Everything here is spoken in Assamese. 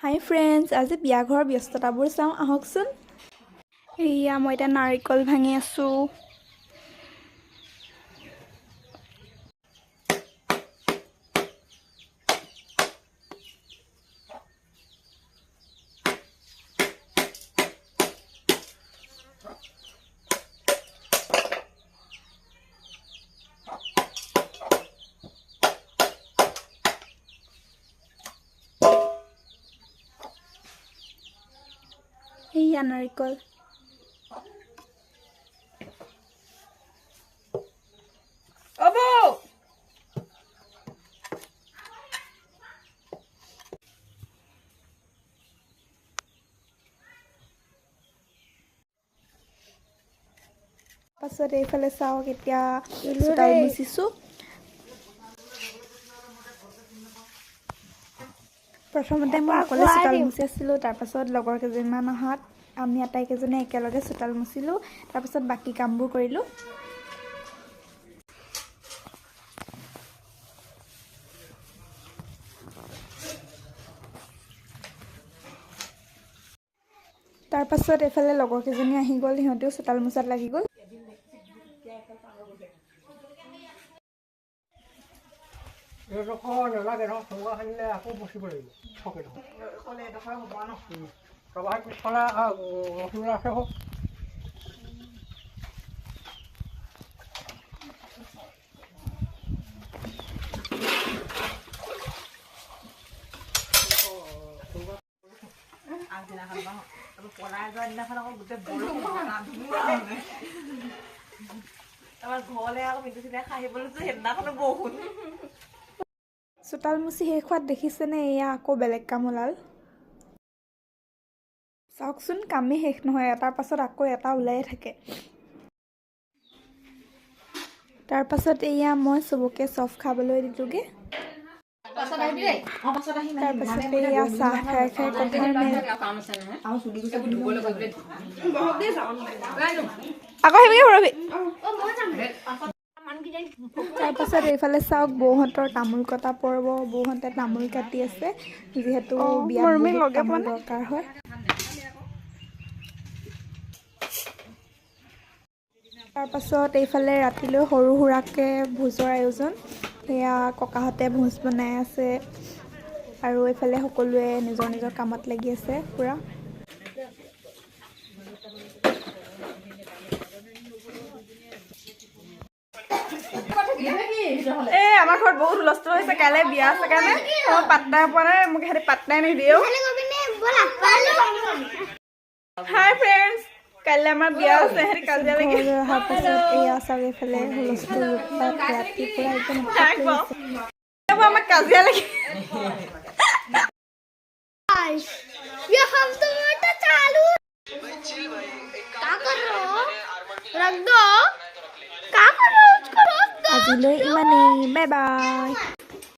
হাই ফ্ৰেণ্ডছ, আজি বিয়া ঘৰৰ ব্যস্ততাবোৰ চাওঁ আহকচোন। এয়া মই এতিয়া নাৰিকল ভাঙি আছোঁ। এয়া নাৰিকল। পাছত এইফালে চাওক, এতিয়া চোতাল মুচিছোঁ। প্ৰথমতে মই অকলে চোতাল মুচি আছিলোঁ, তাৰপাছত লগৰ কেইজনমান অহাত আমি আটাইকেইজনে একেলগে চোতাল মুচিলোঁ। তাৰপাছত বাকী কামবোৰ কৰিলোঁ। তাৰপাছত এইফালে লগৰ কেইজনী আহি গ'ল, সিহঁতেও চোতাল মোচাত লাগি গ'ল। নালাগে নহয়, চৌকা খান্দিলে আকৌ বচিব লাগিব ছকে এডোখৰ হ'ব ন প্ৰবাহ পিছফালে ৰসগোল্লা আছে হওক। আগদিনাখন পলাই যোৱা দিনাখন আকৌ গোটেই আমাৰ ঘৰলৈ আকৌ মিঠু চিলাই খাই আহিবলৈ সেইদিনাখনো বৰষুণ। চোতাল মুচি শেষ হোৱাত দেখিছেনে, এয়া আকৌ বেলেগ কাম ওলাল। চাওকচোন, কামেই শেষ নহয়, এটাৰ পাছত আকৌ এটা ওলায়ে থাকে। তাৰপাছত এয়া মই চবকে চফ খাবলৈ দিলোঁগৈ। তাৰপাছত এয়া চাহ খাই খাই কথাৰ মেল। আকৌ সেইভাগে ভৰাবি। তাৰপাছত এইফালে চাওক, বৌহঁতৰ তামোল কটা পৰ্ব। বৌহঁতে তামোল কাটি আছে, যিহেতু বিয়াত বহুত তামোল দৰকাৰ হয়। তাৰপাছত এইফালে ৰাতিলৈ সৰু সুৰাকৈ ভোজৰ আয়োজন। সেয়া ককাহঁতে ভোজ বনাই আছে আৰু এইফালে সকলোৱে নিজৰ নিজৰ কামত লাগি আছে পূৰা। আমাৰ ঘৰত বহুত হুলস্থুল হৈছে, কাইলৈ বিয়া আছে কাৰণে মই পাত্তাই পোৱা নাই, মোক সিহঁতে পাত্তাই নিদিয়েও। হাই ফ্ৰেণ্ডছ, কাইলৈ আমাৰ বিয়া আছে, সিহঁতে কাজিয়া লাগি অহাৰ পাছত এয়া চাওক, এইফালে হুলস্থুল উৎপাত ৰাতিপুৱা একদম আমাক কাজিয়া লাগি। আজিলৈ ইমানেই, বাই বাই।